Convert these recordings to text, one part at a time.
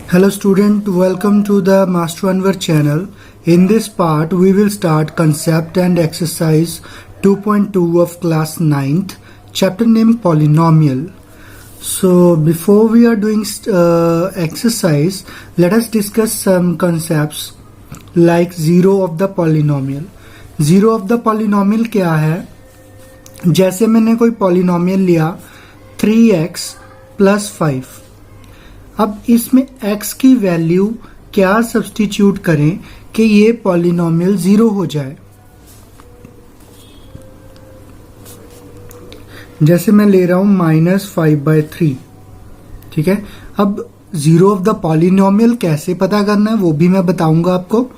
Hello student, welcome to the Master Anwar channel. In this part, we will start concept and exercise 2.2 of class 9th, chapter name polynomial. So before we are doing exercise, let us discuss some concepts like zero of the polynomial. Zero of the polynomial क्या है? जैसे मैंने कोई polynomial लिया 3x plus 5. अब इसमें x की value क्या सब्स्टिट्यूट करें कि ये पॉलिनोमियल जीरो हो जाए। जैसे मैं ले रहा हूं -5/3, ठीक है। अब जीरो ऑफ द पॉलिनोमियल कैसे पता करना है वो भी मैं बताऊंगा आपको।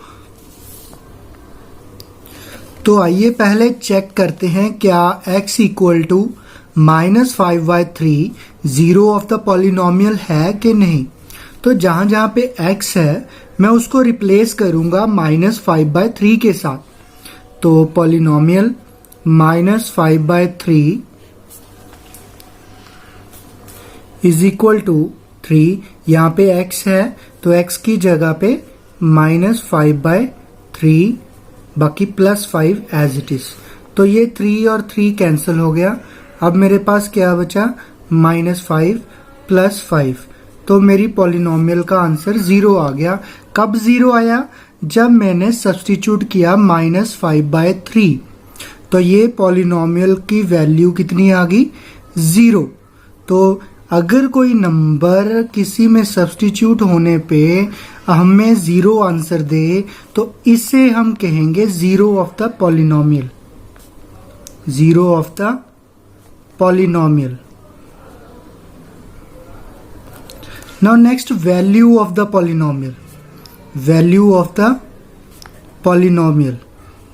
तो आइए पहले चेक करते हैं क्या x equal to -5/3 zero of the polynomial है कि नहीं। तो जहां जहां पे x है मैं उसको रिप्लेस करूंगा -5/3 के साथ। तो पॉलिनोमियल -5/3 इज इक्वल टू 3। यहां पे x है तो x की जगह पे -5/3 बाकी +5 एज इट इज। तो ये 3 और 3 कैंसिल हो गया। अब मेरे पास क्या बचा -5 + 5। तो मेरी पॉलिनोमियल का आंसर 0 आ गया। कब 0 आया? जब मैंने सब्स्टिट्यूट किया -5/3। तो ये पॉलिनोमियल की वैल्यू कितनी आ गई? 0। तो अगर कोई नंबर किसी में सब्स्टिट्यूट होने पे हमें 0 आंसर दे तो इसे हम कहेंगे zero of the polynomial. Zero of the polynomial. Now next, value of the polynomial. Value of the polynomial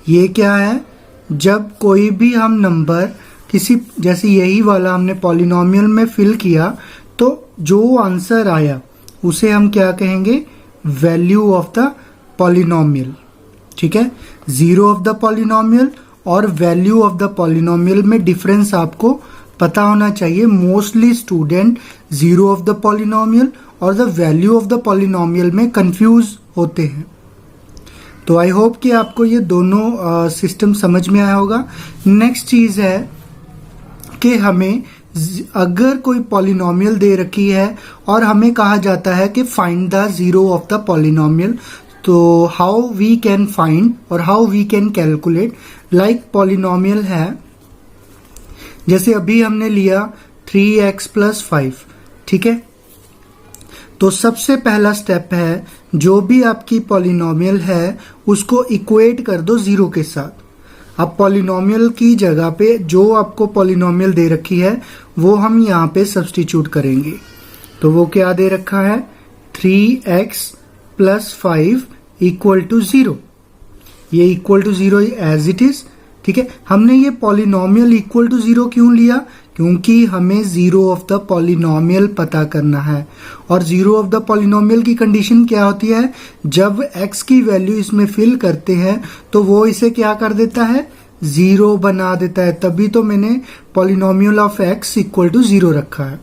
ये क्या है? जब कोई भी हम नंबर किसी, जैसे यही वाला हमने पॉलिनोमियल में फिल किया तो जो आंसर आया उसे हम क्या कहेंगे? Value of the polynomial. ठीक है। जीरो ऑफ द पॉलिनोमियल और वैल्यू ऑफ द पॉलिनोमियल में डिफरेंस आपको पता होना चाहिए। Mostly student zero of the polynomial और the value of the polynomial में कंफ्यूज होते हैं। तो आई होप कि आपको ये दोनों सिस्टम समझ में आया होगा। नेक्स्ट चीज है कि हमें अगर कोई पॉलिनोमियल दे रखी है और हमें कहा जाता है कि find the zero of the polynomial, तो हाउ वी कैन फाइंड और how we can calculate. Like polynomial है, जैसे अभी हमने लिया 3x + 5, ठीक है। तो सबसे पहला स्टेप है जो भी आपकी पॉलिनोमियल है उसको इक्वेट कर दो 0 के साथ। अब पॉलिनोमियल की जगह पे जो आपको पॉलिनोमियल दे रखी है वो हम यहाँ पे सब्स्टिट्यूट करेंगे। तो वो क्या दे रखा है? 3x + 5 = 0। ये = 0 एज इट इज, ठीक है। हमने ये पॉलिनोमियल = 0 क्यों लिया? क्योंकि हमें जीरो ऑफ द पॉलिनोमियल पता करना है। और जीरो ऑफ द पॉलिनोमियल की कंडीशन क्या होती है? जब x की वैल्यू इसमें फिल करते हैं तो वो इसे क्या कर देता है? 0 बना देता है। तभी तो मैंने पॉलिनोमियल ऑफ x = 0 रखा है,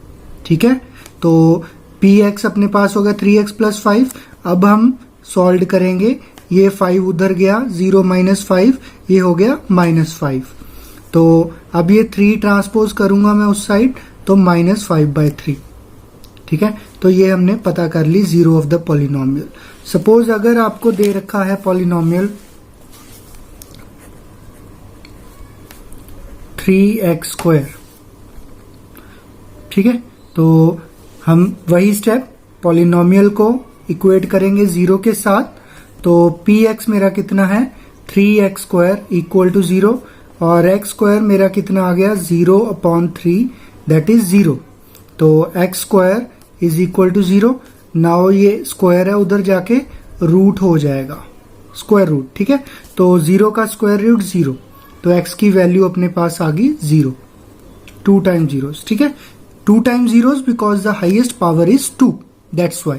ठीक है। तो px अपने पास होगा 3x + 5। अब हम सॉल्व करेंगे। ये 5 उधर गया, 0 - 5 ये हो गया -5। तो अब ये 3 ट्रांसपोज करूंगा मैं उस साइड तो -5/3, ठीक है। तो ये हमने पता कर ली zero of the polynomial. Suppose अगर आपको दे रखा है पॉलिनोमियल 3x², ठीक है। तो हम वही स्टेप पॉलिनोमियल को इक्वेट करेंगे 0 के साथ। तो px मेरा कितना है? 3x² = 0 और x² मेरा कितना आ गया? 0/3 दैट इज 0। तो x² = 0। नाउ ये स्क्वायर है, उधर जाके रूट हो जाएगा, स्क्वायर रूट, ठीक है। तो 0 का स्क्वायर रूट 0। तो x की वैल्यू अपने पास आ गई 0। 2 टाइम जीरोस, ठीक है। 2 time zeros because the highest power is 2, that's why.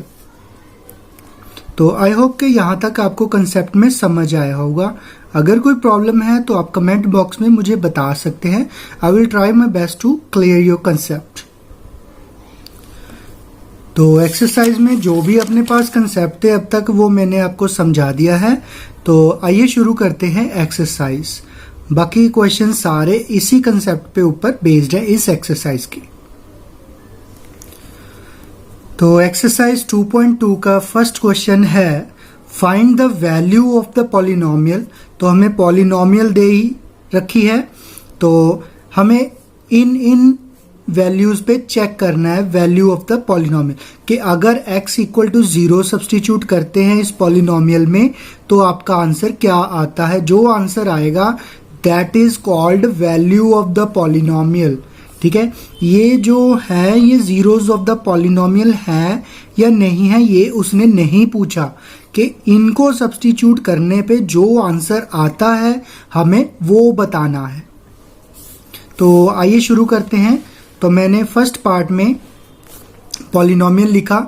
तो आई होप कि यहाँ तक आपको कंसेप्ट में समझ आया होगा। अगर कोई प्रॉब्लम है तो आप कमेंट बॉक्स में मुझे बता सकते हैं। I will try my best to clear your concept. तो एक्सरसाइज में जो भी अपने पास कंसेप्ट है अब तक वो मैंने आपको समझा दिया है। तो आइए शुरू करते हैं एक्सरसाइज। बाकी क्वेश्चन सारे इसी कंसेप्ट पे ऊपर बेस्ड है इस एक्सरसाइज की। तो एक्सरसाइज 2.2 का फर्स्ट क्वेश्चन है find the value of the polynomial. तो हमें पॉलिनोमियल दे ही रखी है, तो हमें इन वैल्यूज पे चेक करना है वैल्यू ऑफ द पॉलिनोमियल कि अगर x इक्वल टू 0 सब्सटीट्यूट करते हैं इस पॉलिनोमियल में तो आपका आंसर क्या आता है। जो आंसर आएगा that is called value of the polynomial. ठीक है, ये जो है ये जीरोस ऑफ द पॉलिनोमियल है या नहीं है ये उसने नहीं पूछा, कि इनको सब्सटीट्यूट करने पे जो आंसर आता है हमें वो बताना है। तो आइए शुरू करते हैं। तो मैंने फर्स्ट पार्ट में पॉलिनोमियल लिखा,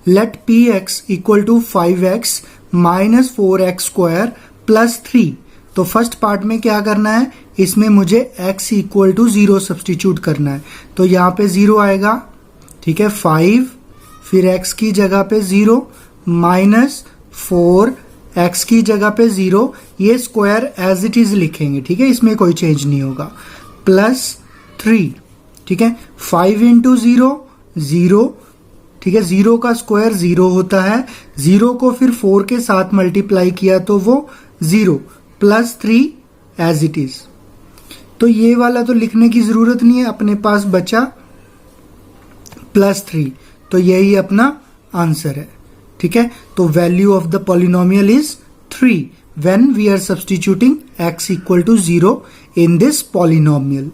let P X equal to 5x minus 4x square plus 3। तो फर्स्ट पार्ट में क्या करना है, इसमें मुझे x इक्वल टू 0 सब्सटीट्यूट करना है। तो यहाँ पे 0 आएगा, ठीक है, 5 फिर x की जगह पे 0 माइनस 4 x की जगह पे 0, ये स्क्वायर एज इट इज लिखेंगे, ठीक है, इसमें कोई चेंज नहीं होगा, प्लस 3। ठीक है, 5 इंटू 0 0, ठीक है, 0 का स्क्वायर 0 होता है, 0 को फिर 4 के साथ मल्टीप्लाई किया तो वो 0 प्लस 3 एज इट इज। तो ये वाला तो लिखने की जरूरत नहीं है, अपने पास बचा प्लस 3, तो यही अपना आंसर है। ठीक है, तो value of the polynomial is 3 when we are substituting x equal to 0 in this polynomial.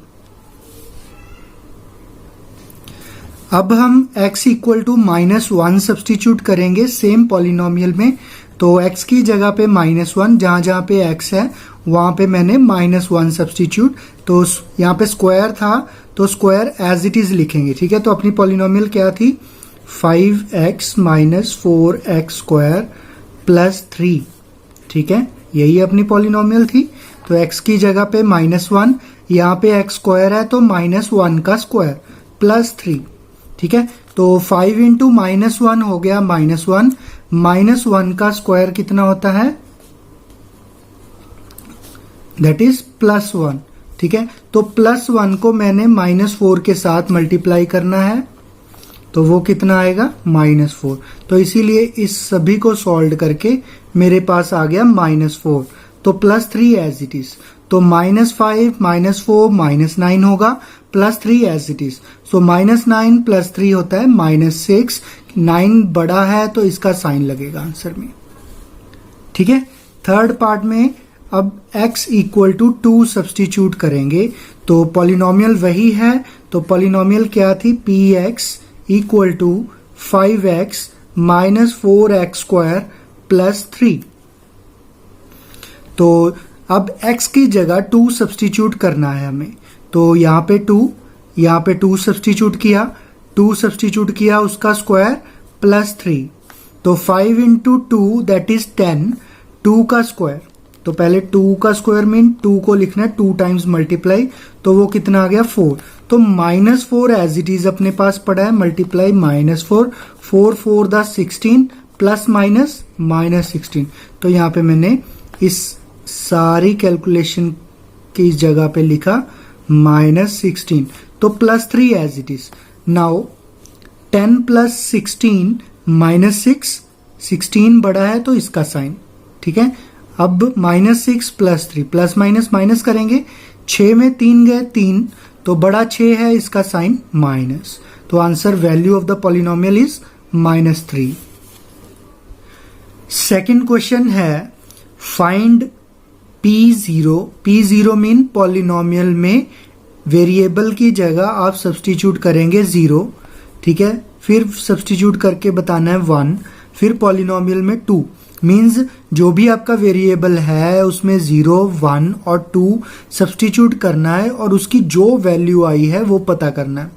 अब हम x इक्वल टू -1 सब्सटीट्यूट करेंगे सेम पॉलिनोमियल में। तो x की जगह पे -1, जहां जहां पे x है वहां पे मैंने -1 सब्सटीट्यूट। तो यहाँ पे स्क्वायर था तो स्क्वायर एज इट इज लिखेंगे। ठीक है, तो अपनी पॉलिनोमियल क्या थी, 5x minus 4x square plus 3। ठीक है, यही अपनी पॉलिनोमियल थी। तो x की जगह पे -1, यहाँ पे x स्क्वायर है तो -1 का स्क्वायर प्लस 3। ठीक है, तो 5 इंटू -1 हो गया -1, -1 का स्क्वायर कितना होता है, दैट इज +1। ठीक है, तो +1 को मैंने -4 के साथ मल्टीप्लाई करना है, तो वो कितना आएगा -4। तो इसीलिए इस सभी को सॉल्व करके मेरे पास आ गया -4, तो +3 एज इट इज। तो -5 -4 -9 होगा, +3 as it is. So -9 plus 3 होता है -6। 9 बड़ा है तो इसका साइन लगेगा आंसर में। ठीक है, थर्ड पार्ट में अब x इक्वल टू 2 सब्सटीट्यूट करेंगे। तो पॉलिनोमियल वही है, तो पॉलिनोमियल क्या थी, px equal to 5x minus 4x square plus 3। तो अब x की जगह 2 सब्सटीट्यूट करना है हमें। तो यहाँ पे 2, यहाँ पे 2 सब्सटीट्यूट किया, 2 सब्सटीट्यूट किया उसका स्क्वायर प्लस 3। तो 5 इंटू 2 दैट इज 10, 2 का स्क्वायर। तो पहले 2 का स्क्वायर मीन 2 को लिखना है 2 टाइम्स मल्टीप्लाई, तो वो कितना आ गया 4। तो -4 एज इट इज अपने पास पड़ा है, मल्टीप्लाई -4, 4 4 द 16 प्लस माइनस -16। तो यहाँ पे मैंने इस सारी कैलकुलेशन की इस जगह पे लिखा -16, तो +3 as it is. Now 10 plus 16 -6, 16 बड़ा है तो इसका साइन। ठीक है, अब -6 प्लस 3, प्लस माइनस माइनस करेंगे, 6 में 3 गए 3, तो बड़ा 6 है, इसका साइन माइनस। तो answer value of the polynomial is -3। Second question है find P0। P0 mean polynomial में वेरिएबल की जगह आप सब्सटीट्यूट करेंगे 0। ठीक है, फिर सब्सटीट्यूट करके बताना है 1, फिर पॉलिनोमियल में 2 मीन्स जो भी आपका वेरिएबल है उसमें 0, 1 और 2 सब्सटीट्यूट करना है और उसकी जो वैल्यू आई है वो पता करना है।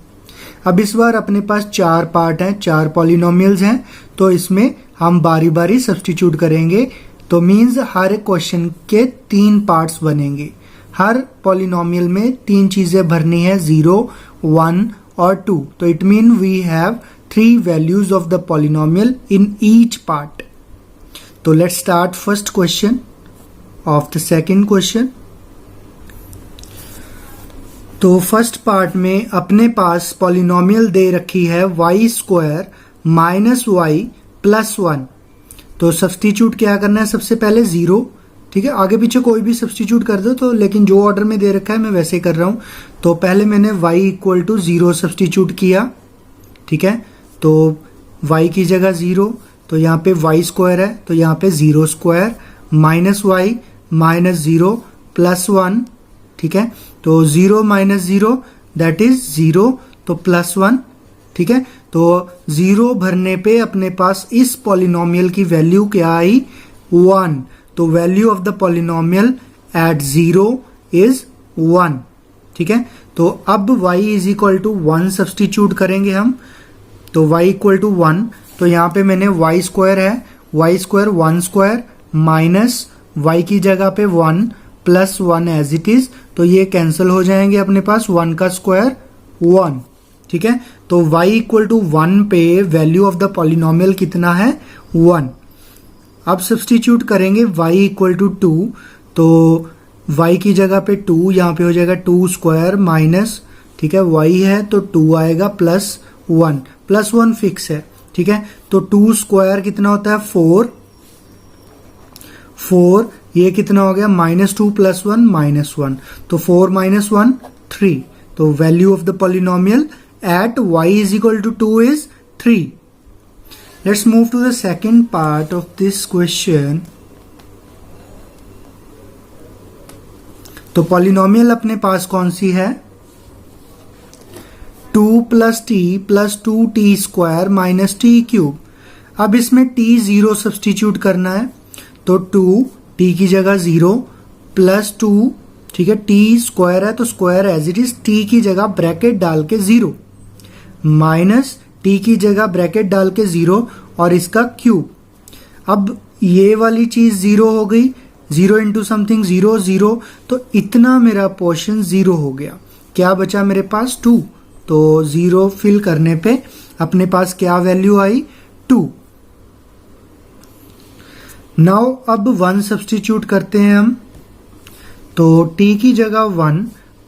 अब इस बार अपने पास 4 पार्ट हैं, 4 पॉलिनोमियल्स हैं, तो इसमें हम बारी बारी सब्सटीट्यूट करेंगे। तो मीन्स हर क्वेश्चन के 3 पार्ट्स बनेंगे। हर पॉलिनोमियल में 3 चीजें भरनी है, 0, 1 और 2। तो it mean we have 3 values of the polynomial in each part. तो let's start first question of the second question. तो फर्स्ट पार्ट में अपने पास पॉलिनोमियल दे रखी है y square minus Y plus 1. तो सब्सटीट्यूट क्या करना है, सबसे पहले 0. ठीक है, आगे पीछे कोई भी सब्सटीट्यूट कर दो, तो लेकिन जो ऑर्डर में दे रखा है मैं वैसे ही कर रहा हूं. तो पहले मैंने y इक्वल टू 0 सब्सटीट्यूट किया. ठीक है, तो y की जगह 0, तो यहाँ पे y स्क्वायर है, तो यहाँ पे 0 square minus Y minus 0 plus 1. ठीक है, तो 0 माइनस 0 दैट इज 0, तो प्लस 1. ठीक है, तो 0 भरने पे अपने पास इस पॉलिनोमियल की वैल्यू क्या आई, 1. तो value of the polynomial at 0 is 1. ठीक है, तो अब y is equal to 1 substitute करेंगे हम. तो y इक्वल टू 1, तो यहाँ पे मैंने y स्क्वायर है, y square 1 square minus y की जगह पे 1 प्लस 1 एज इट इज. तो ये कैंसिल हो जाएंगे, अपने पास 1 का स्क्वायर 1. ठीक है, तो y इक्वल टू 1 पे वैल्यू ऑफ द पॉलिनोमियल कितना है, 1. अब सब्सटीट्यूट करेंगे y इक्वल टू 2, तो y की जगह पे 2, यहाँ पे हो जाएगा 2 स्क्वायर माइनस, ठीक है y है तो 2 आएगा प्लस 1, प्लस 1 फिक्स है. ठीक है, तो 2 स्क्वायर कितना होता है, 4. ये कितना हो गया, -2 प्लस 1 -1, तो 4 माइनस 1 3. तो value of the polynomial at y is equal to 2 is 3. Let's move to the second part of this question. तो पॉलिनोमियल अपने पास कौन सी है, 2 plus T plus 2t square minus T cube. अब इसमें t 0 सब्सटीट्यूट करना है, तो 2 t की जगह 0 प्लस 2, ठीक है t स्क्वायर है तो square as it is, t की जगह ब्रैकेट डाल के 0 माइनस t की जगह ब्रैकेट डाल के 0 और इसका क्यूब. अब ये वाली चीज 0 हो गई, 0 इंटू समथिंग 0 0, तो इतना मेरा पोर्शन 0 हो गया. क्या बचा मेरे पास, 2. तो 0 फिल करने पे अपने पास क्या वैल्यू आई, 2. नाउ अब 1 सब्सटीट्यूट करते हैं हम. तो t की जगह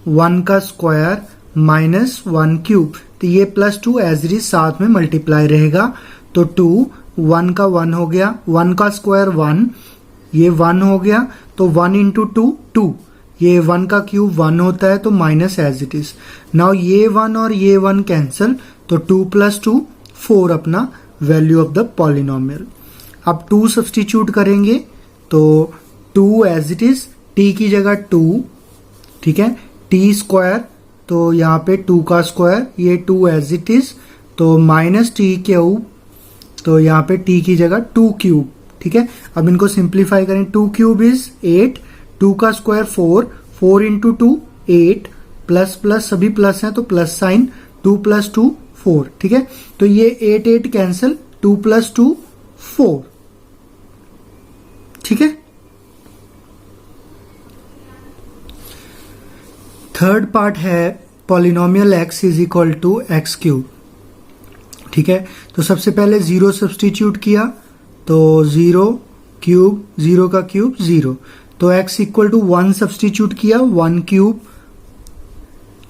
1 का स्क्वायर माइनस 1 क्यूब, तो ये प्लस 2 एज इट इज साथ में मल्टीप्लाई रहेगा. तो 2 1 का 1 हो गया, 1 का स्क्वायर 1, ये 1 हो गया, तो 1 इंटू 2 2, ये 1 का क्यूब 1 होता है, तो minus as it is. Now ये 1 और ये 1 कैंसिल, तो 2 प्लस 2 4 अपना वैल्यू ऑफ द पॉलिनोमियल. अब 2 सब्सटीट्यूट करेंगे, तो 2 एज इट इज, t की जगह 2, ठीक है t स्क्वायर, तो यहाँ पे 2 का स्क्वायर, ये 2 एज इट इज, तो माइनस t क्यूब, तो यहाँ पे t की जगह 2 क्यूब. ठीक है, अब इनको सिंप्लीफाई करें, 2 क्यूब इज 8, 2 का स्क्वायर 4, 4 इंटू 2 8, प्लस प्लस सभी प्लस हैं तो प्लस साइन, 2 प्लस 2 4. ठीक है, तो ये 8 8 कैंसिल, 2 प्लस 2 4. ठीक है, थर्ड पार्ट है polynomial x is equal to X cube. ठीक है, तो सबसे पहले 0 सब्सटीट्यूट किया, तो 0 क्यूब, 0 का क्यूब 0, तो x इक्वल टू 1 सब्सटीट्यूट किया, 1 क्यूब,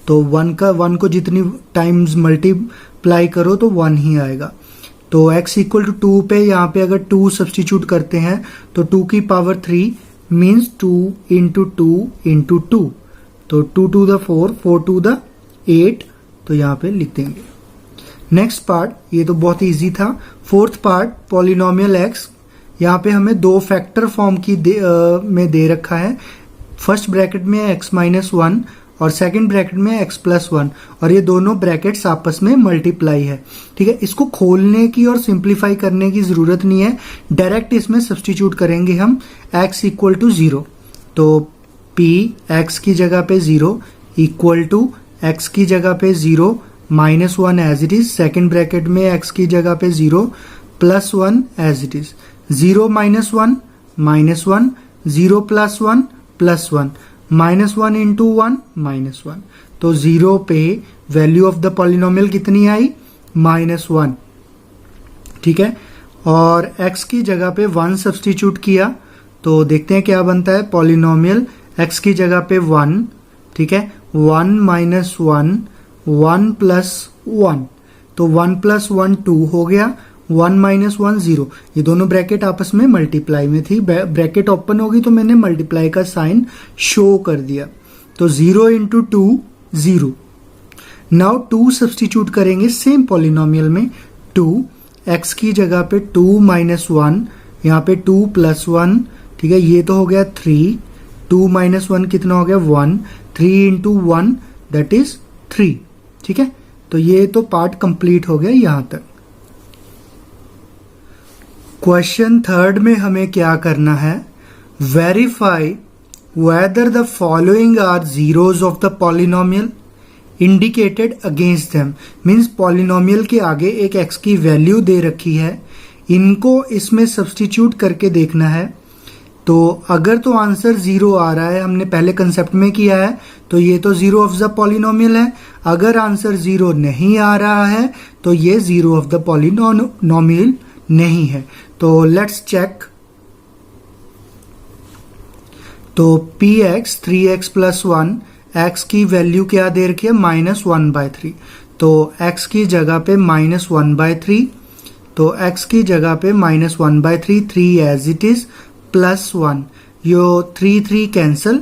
तो 1 को जितनी टाइम्स मल्टीप्लाई करो तो 1 ही आएगा. तो x इक्वल टू 2 पे यहाँ पे अगर 2 सब्सटीट्यूट करते हैं, तो 2 की पावर 3 मीन्स 2 इंटू 2 इंटू 2, तो 2 टू द 4, 4 टू द 8, तो यहाँ पे लिख देंगे. नेक्स्ट पार्ट, ये तो बहुत इजी था. फोर्थ पार्ट पॉलिनोमियल x, यहाँ पे हमें 2 फैक्टर फॉर्म की में दे रखा है. फर्स्ट ब्रैकेट में x माइनस 1 और सेकंड ब्रैकेट में x प्लस 1, और ये दोनों ब्रैकेट्स आपस में मल्टीप्लाई है. ठीक है, इसको खोलने की और सिंप्लीफाई करने की जरूरत नहीं है, डायरेक्ट इसमें सब्सटीट्यूट करेंगे हम. x इक्वल टू 0, तो p x की जगह पे 0 इक्वल टू x की जगह पे 0 minus 1 as it is, second bracket में x की जगह पे 0 plus 1 as it is, 0 minus 1 minus 1, 0 plus 1 plus 1, minus 1 into 1 minus 1. तो 0 पे वैल्यू ऑफ द पॉलिनोमियल कितनी आई, -1, ठीक है। और x की जगह पे 1 सब्स्टिट्यूट किया तो देखते हैं क्या बनता है। पॉलिनोमियल x की जगह पे 1, ठीक है, 1 - 1, 1 + 1, तो 1 + 1 2 हो गया, 1 - 1 0। ये दोनों ब्रैकेट आपस में मल्टीप्लाई में थी, ब्रैकेट ओपन होगी तो मैंने मल्टीप्लाई का साइन शो कर दिया। तो 0 × 2 0। नाउ 2 सब्स्टिट्यूट करेंगे सेम पॉलिनोमियल में। 2 x की जगह पे 2 - 1, यहाँ पे 2 + 1, ठीक है, ये तो हो गया 3। 2 - 1 कितना हो गया 1। 3 × 1 दैट इज 3, ठीक है। तो ये तो पार्ट कंप्लीट हो गया यहां तक। क्वेश्चन 3 में हमें क्या करना है, verify whether the following are zeros of the polynomial indicated against them। Means polynomial के आगे एक x की वैल्यू दे रखी है, इनको इसमें सब्स्टिट्यूट करके देखना है। तो अगर तो आंसर 0 आ रहा है, हमने पहले कंसेप्ट में किया है, तो ये तो 0 ऑफ द पॉलिनोमियल है। अगर आंसर 0 नहीं आ रहा है तो ये 0 ऑफ द पॉलिनोमियल नहीं है। तो लेट्स चेक। तो px 3x + 1, x की वैल्यू क्या दे रखी है -1/3, तो x की जगह पे -1/3, तो x की जगह पे -1/3, 3 एज इट इज, +1, यो 3 कैंसल,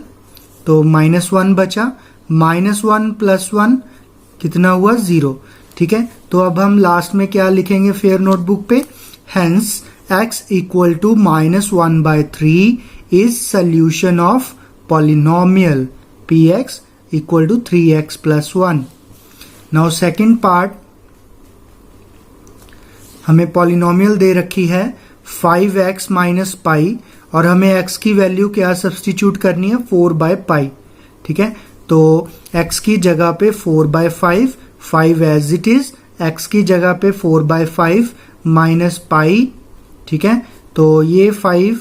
तो -1 बचा, -1 + 1 कितना हुआ 0, ठीक है। तो अब हम लास्ट में क्या लिखेंगे फेयर नोटबुक पे, hence x = -1/3 is solution of polynomial px = 3x + 1। Now second part, हमें पॉलिनोमियल दे रखी है 5x - पाई और हमें x की वैल्यू क्या सब्स्टिट्यूट करनी है 4/π, ठीक है। तो x की जगह पे 4/5, 5 एज इट इज, x की जगह पे 4/5 - पाई, ठीक है। तो ये 5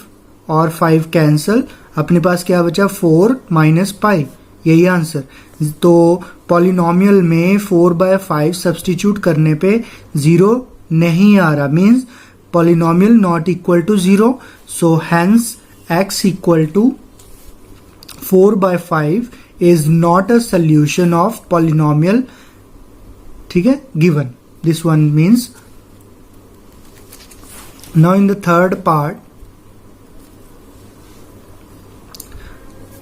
और 5 कैंसल, अपने पास क्या बचा 4 - पाई, यही आंसर। तो पॉलिनोमियल में 4/5 सब्स्टिट्यूट करने पे 0 नहीं आ रहा, means polynomial not equal to 0। So hence x = 4/5 is not a solution of polynomial, ठीक है, given this one means. Now in the third part,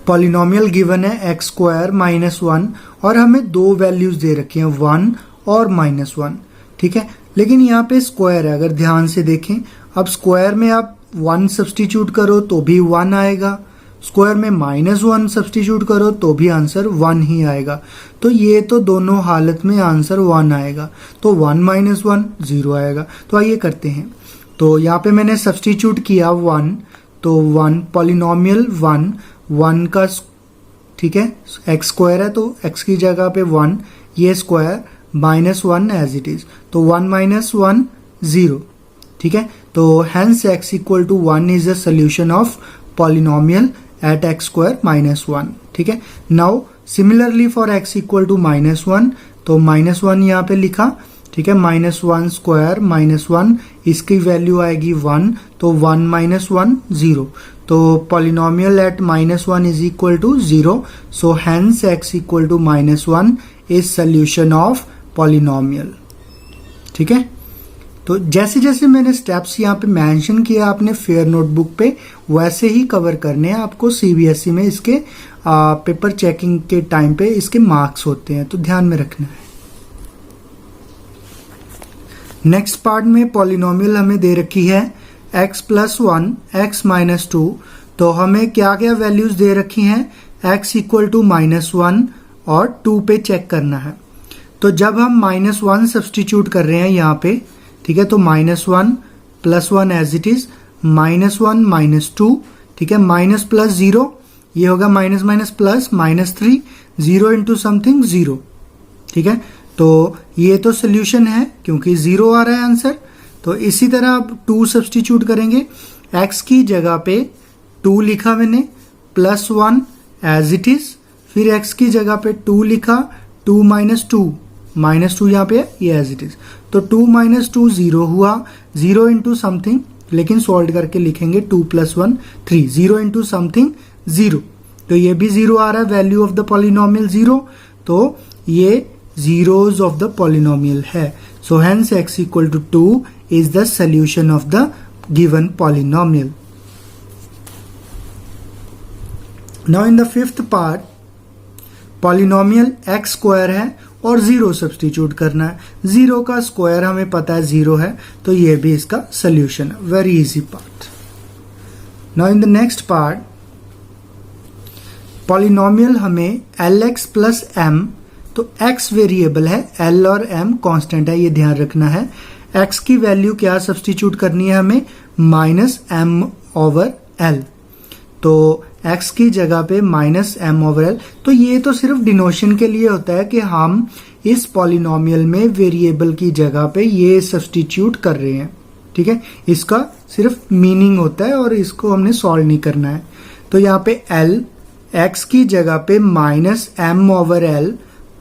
polynomial given है x² - 1 और हमें दो वैल्यूज दे रखी हैं 1 और -1, ठीक है। लेकिन यहाँ पे स्क्वायर है, अगर ध्यान से देखें, अब स्क्वायर में आप 1 सब्स्टिट्यूट करो तो भी 1 आएगा, स्क्वायर में -1 सब्स्टिट्यूट करो तो भी आंसर 1 ही आएगा। तो ये तो दोनों हालत में आंसर 1 आएगा, तो 1 - 1 0 आएगा। तो आइए करते हैं। तो यहाँ पे मैंने सब्स्टिट्यूट किया 1, तो 1 पॉलिनोमियल 1 का, ठीक है, x² है तो x की जगह पे 1, ये स्क्वायर -1 एज इट इज, तो 1 - 1 0, ठीक है। तो hence x = 1 is a solution of polynomial at x² - 1, ठीक है। नाउ सिमिलरली फॉर x = -1, तो -1 यहाँ पे लिखा, ठीक है, -1² -1, इसकी वैल्यू आएगी 1, तो 1 - 1 0। तो polynomial at -1 is equal to 0, so hence x = -1 is solution of polynomial, ठीक है। तो जैसे जैसे मैंने स्टेप्स यहाँ पे मेंशन किया आपने फेयर नोटबुक पे, वैसे ही कवर करने हैं आपको। सीबीएसई में इसके पेपर चेकिंग के टाइम पे इसके मार्क्स होते हैं, तो ध्यान में रखना है। नेक्स्ट पार्ट में पॉलिनोमियल हमें दे रखी है x + 1, x - 2, तो हमें क्या क्या वैल्यूज दे रखी हैं, x = -1 और 2 पे चेक करना है। तो जब हम -1 सब्स्टिट्यूट कर रहे हैं यहाँ पे, ठीक है, तो -1 + 1 एज इट इज, -1 - 2, ठीक है, माइनस प्लस 0, ये होगा minus minus plus -3, 0 into something 0, ठीक है। तो ये तो सोल्यूशन है क्योंकि 0 आ रहा है आंसर। तो इसी तरह आप 2 सब्स्टिट्यूट करेंगे, x की जगह पे 2 लिखा मैंने, +1 एज इट इज, फिर x की जगह पे 2 लिखा, 2 - 2, -2 यहाँ पे है, ये एज इट इज। तो 2 - 2 0 हुआ, 0 इंटू समथिंग, लेकिन सॉल्व करके लिखेंगे 2 + 1 3, 0 इंटू समथिंग 0, तो ये भी 0 आ रहा है, वैल्यू ऑफ द पॉलिनोमियल 0, तो ये zeros of the polynomial है। So hence x equal to 2 is the solution of the given polynomial. Now in the fifth part, polynomial x square है और 0 सब्सटीट्यूट करना है। 0 का स्क्वायर हमें पता है 0 है, तो ये भी इसका सोल्यूशन है। Very easy part. Now in the next part, polynomial हमें lx प्लस m, तो x वेरिएबल है, l और m कांस्टेंट है, ये ध्यान रखना है। x की वैल्यू क्या सब्सटीट्यूट करनी है हमें, -m/l, तो x की जगह पे -m/l। तो ये तो सिर्फ डिनोशन के लिए होता है कि हम इस पॉलिनोमियल में वेरिएबल की जगह पे ये सब्सटीट्यूट कर रहे हैं, ठीक है, इसका सिर्फ मीनिंग होता है और इसको हमने सॉल्व नहीं करना है। तो यहाँ पे l, x की जगह पे -m/l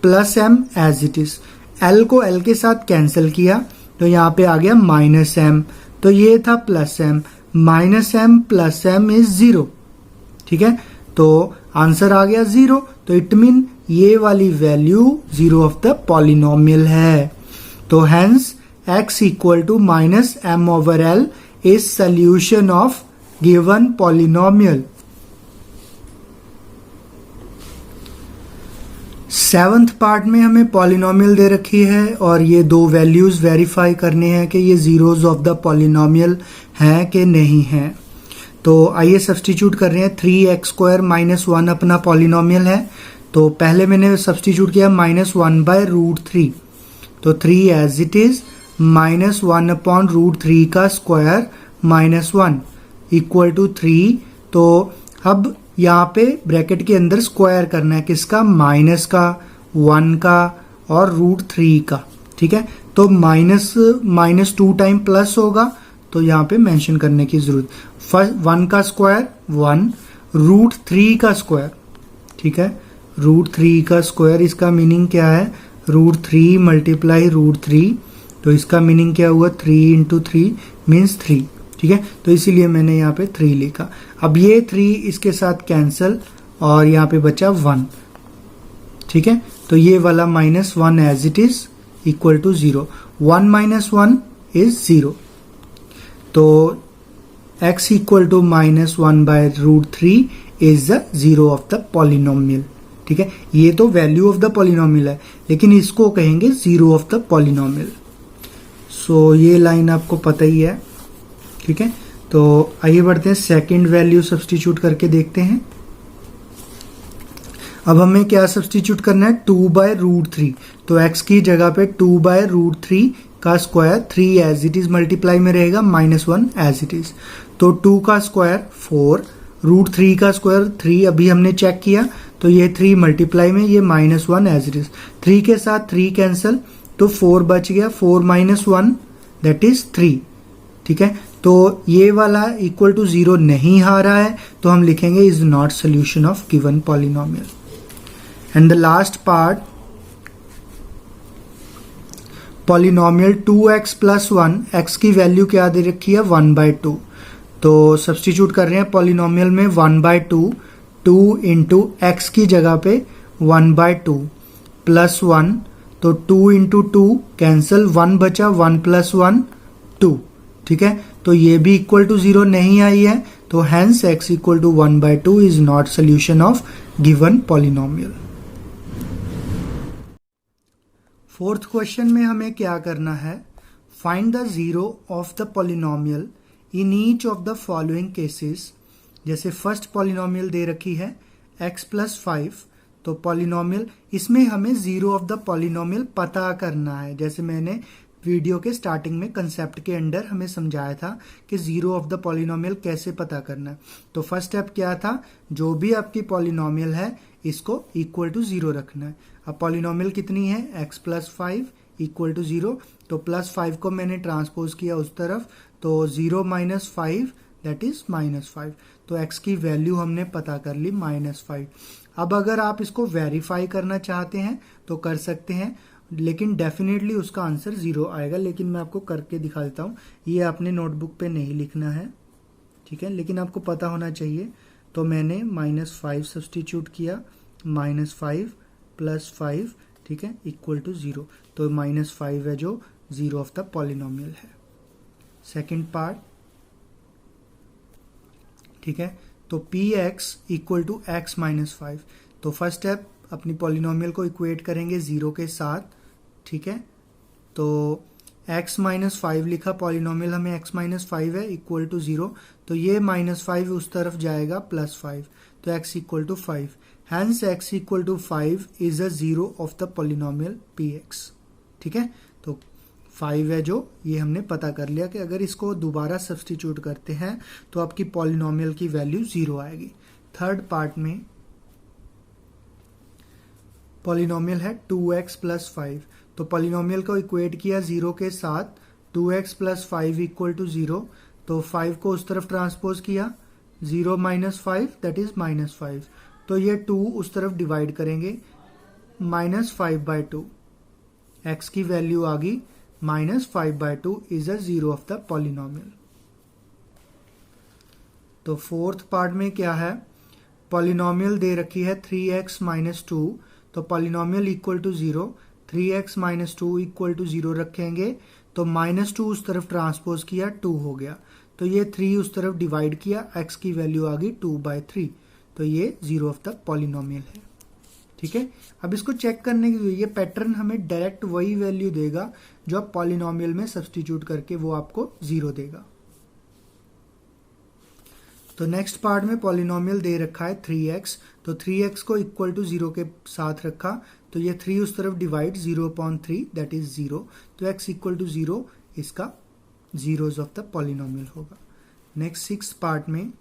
plus m as it is, l को l के साथ कैंसिल किया तो यहाँ पे आ गया -m, तो ये था +m, -m plus m is 0, ठीक है, तो आंसर आ गया 0। तो इट मीन ये वाली वैल्यू 0 ऑफ द पॉलिनोमियल है। तो hence x equal to -m/l is solution of given polynomial. Seventh part में हमें पॉलिनोमियल दे रखी है और ये दो वैल्यूज वेरीफाई करने हैं कि ये जीरोज ऑफ द पॉलिनोमियल हैं कि नहीं हैं। तो आइए सब्सटीट्यूट कर रहे हैं। 3x² - 1 अपना पॉलिनोमियल है, तो पहले मैंने सब्सटीट्यूट किया -1/√3, तो 3 एज इट इज, -1/√3 का स्क्वायर -1 इक्वल टू 3। तो अब यहाँ पे ब्रैकेट के अंदर स्क्वायर करना है, किसका, माइनस का, 1 का और √3 का, ठीक है। तो -2 टाइम प्लस होगा, तो यहाँ पे मेंशन करने की जरूरत। फर्स्ट 1 का स्क्वायर 1, √3 का स्क्वायर, ठीक है, √3 का स्क्वायर, इसका मीनिंग क्या है, √3 × √3, तो इसका मीनिंग क्या हुआ, 3 × 3 मीन्स 3, ठीक है। तो इसीलिए मैंने यहाँ पे 3 लिखा। अब ये 3 इसके साथ कैंसल और यहाँ पे बचा 1, ठीक है। तो ये वाला -1 as it is equal to 0, 1 - 1 is 0। तो x equal to -1/√3 is the 0 of the polynomial, ठीक है। ये तो वैल्यू ऑफ द पॉलिनोमियल है, लेकिन इसको कहेंगे 0 ऑफ द पॉलिनोमियल। सो ये लाइन आपको पता ही है, ठीक है। तो आइए बढ़ते हैं, सेकंड वैल्यू सब्सटीट्यूट करके देखते हैं। अब हमें क्या सब्सटीट्यूट करना है, 2/√3, तो x की जगह पे 2/√3 का square, 3 as it is multiply में रहेगा, -1 एज इट इज, तो 2 का स्क्वायर 4, √3 का स्क्वायर 3, अभी हमने चेक किया, तो ये 3 मल्टीप्लाई में, ये -1 एज इट इज, 3 के साथ 3 कैंसल, तो 4 बच गया, 4 - 1 दैट इज 3, ठीक है। तो ये वाला इक्वल टू 0 नहीं आ रहा है, तो हम लिखेंगे is not solution of given polynomial. And the last part, polynomial 2x + 1, x की वैल्यू क्या दे रखी है, 1/2, तो सब्सटीट्यूट कर रहे हैं पॉलिनोमियल में 1/2, 2 इंटू x की जगह पे 1/2 प्लस 1, तो 2 इंटू 2 कैंसल, 1 बचा, 1 + 1 2, ठीक है। तो ये भी इक्वल टू 0 नहीं आई है, तो hence x equal to 1/2 is not solution of given polynomial. Fourth question में हमें क्या करना है, find the zero of the polynomial in each of the following cases. जैसे फर्स्ट पॉलिनोमियल दे रखी है x + 5, तो पॉलिनोमियल, इसमें हमें जीरो ऑफ द पॉलिनोमियल पता करना है। जैसे मैंने वीडियो के स्टार्टिंग में कंसेप्ट के अंडर हमें समझाया था कि जीरो ऑफ द पॉलिनोमियल कैसे पता करना है। तो फर्स्ट स्टेप क्या था, जो भी आपकी पॉलिनोमियल है इसको इक्वल टू 0 रखना है। अब पॉलिनोमियल कितनी है, x + 5 इक्वल टू 0, तो +5 को मैंने ट्रांसपोज किया उस तरफ, तो 0 - 5 दैट इज -5, तो x की वैल्यू हमने पता कर ली -5। अब अगर आप इसको वेरीफाई करना चाहते हैं तो कर सकते हैं, लेकिन डेफिनेटली उसका आंसर 0 आएगा। लेकिन मैं आपको करके दिखा देता हूँ, ये आपने नोटबुक पे नहीं लिखना है, ठीक है, लेकिन आपको पता होना चाहिए। तो मैंने -5 सब्सटीट्यूट किया, -5 + 5, ठीक है, इक्वल टू 0। तो -5 है जो 0 ऑफ द पॉलिनोमियल है। सेकेंड पार्ट, ठीक है, तो px इक्वल टू x - 5। तो फर्स्ट स्टेप अपनी पॉलिनोमियल को इक्वेट करेंगे 0 के साथ, ठीक है। तो x - 5 लिखा, पॉलिनोमियल हमें x - 5 है, इक्वल टू 0। तो ये -5 उस तरफ जाएगा, +5, तो x equal to 5। Hence x equal to 5 is a 0 of the polynomial px, ठीक है। तो 5 है जो, ये हमने पता कर लिया कि अगर इसको दोबारा सब्सटीट्यूट करते हैं तो आपकी पॉलिनोमियल की वैल्यू 0 आएगी। थर्ड पार्ट में पॉलिनोमियल है 2x + 5। तो पॉलिनोमियल को इक्वेट किया 0 के साथ, 2x + 5 इक्वल टू 0। तो 5 को उस तरफ ट्रांसपोज किया, 0 - 5 दैट इज -5। तो ये 2 उस तरफ डिवाइड करेंगे, -5/2, x की वैल्यू आ गई -5/2 is a 0 of the polynomial. तो फोर्थ पार्ट में क्या है, पॉलिनोमियल दे रखी है 3x - 2। तो polynomial equal to 0, 3x - 2 equal to 0 रखेंगे। तो -2 उस तरफ ट्रांसपोज किया, 2 हो गया। तो ये 3 उस तरफ डिवाइड किया, x की वैल्यू आ गई 2/3। तो ये 0 ऑफ द पॉलिनोमियल है, ठीक है। अब इसको चेक करने के लिए ये पैटर्न हमें डायरेक्ट वही वैल्यू देगा जो आप पॉलिनोमियल में सब्सटीट्यूट करके वो आपको 0 देगा। तो नेक्स्ट पार्ट में पॉलिनोमियल दे रखा है 3x। तो 3x को इक्वल टू 0 के साथ रखा, तो ये 3 उस तरफ डिवाइड, 0/3 दैट इज 0। तो x इक्वल टू 0 इसका जीरोज ऑफ द पॉलिनोमियल होगा। नेक्स्ट 6 पार्ट में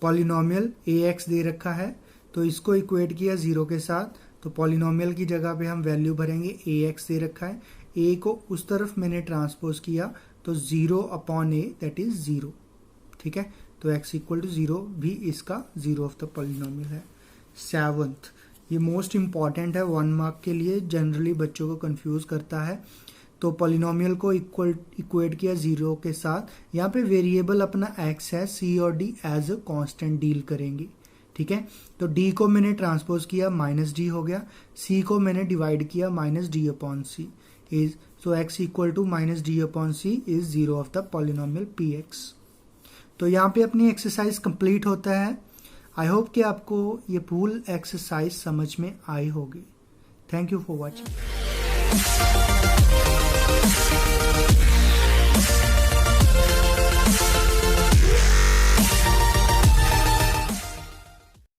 पॉलिनोमियल ax दे रखा है, तो इसको इक्वेट किया 0 के साथ। तो पॉलिनोमियल की जगह पे हम वैल्यू भरेंगे, ax दे रखा है, a को उस तरफ मैंने ट्रांसपोज किया, तो 0/a दैट इज 0, ठीक है। तो x इक्वल टू 0 भी इसका 0 ऑफ द पॉलिनोमियल है। 7th, ये मोस्ट इंपॉर्टेंट है 1 मार्क के लिए, जनरली बच्चों को कंफ्यूज करता है। तो पॉलिनोमियल को इक्वेट किया 0 के साथ, यहाँ पे वेरिएबल अपना x है, c और d as a constant deal करेंगे, ठीक है। तो d को मैंने ट्रांसपोज किया, -d हो गया, c को मैंने डिवाइड किया, -d/c is, so x equal to -d/c is 0 of the polynomial px। तो यहाँ पे अपनी एक्सरसाइज कंप्लीट होता है। आई होप कि आपको ये फुल एक्सरसाइज समझ में आई होगी। Thank you for watching.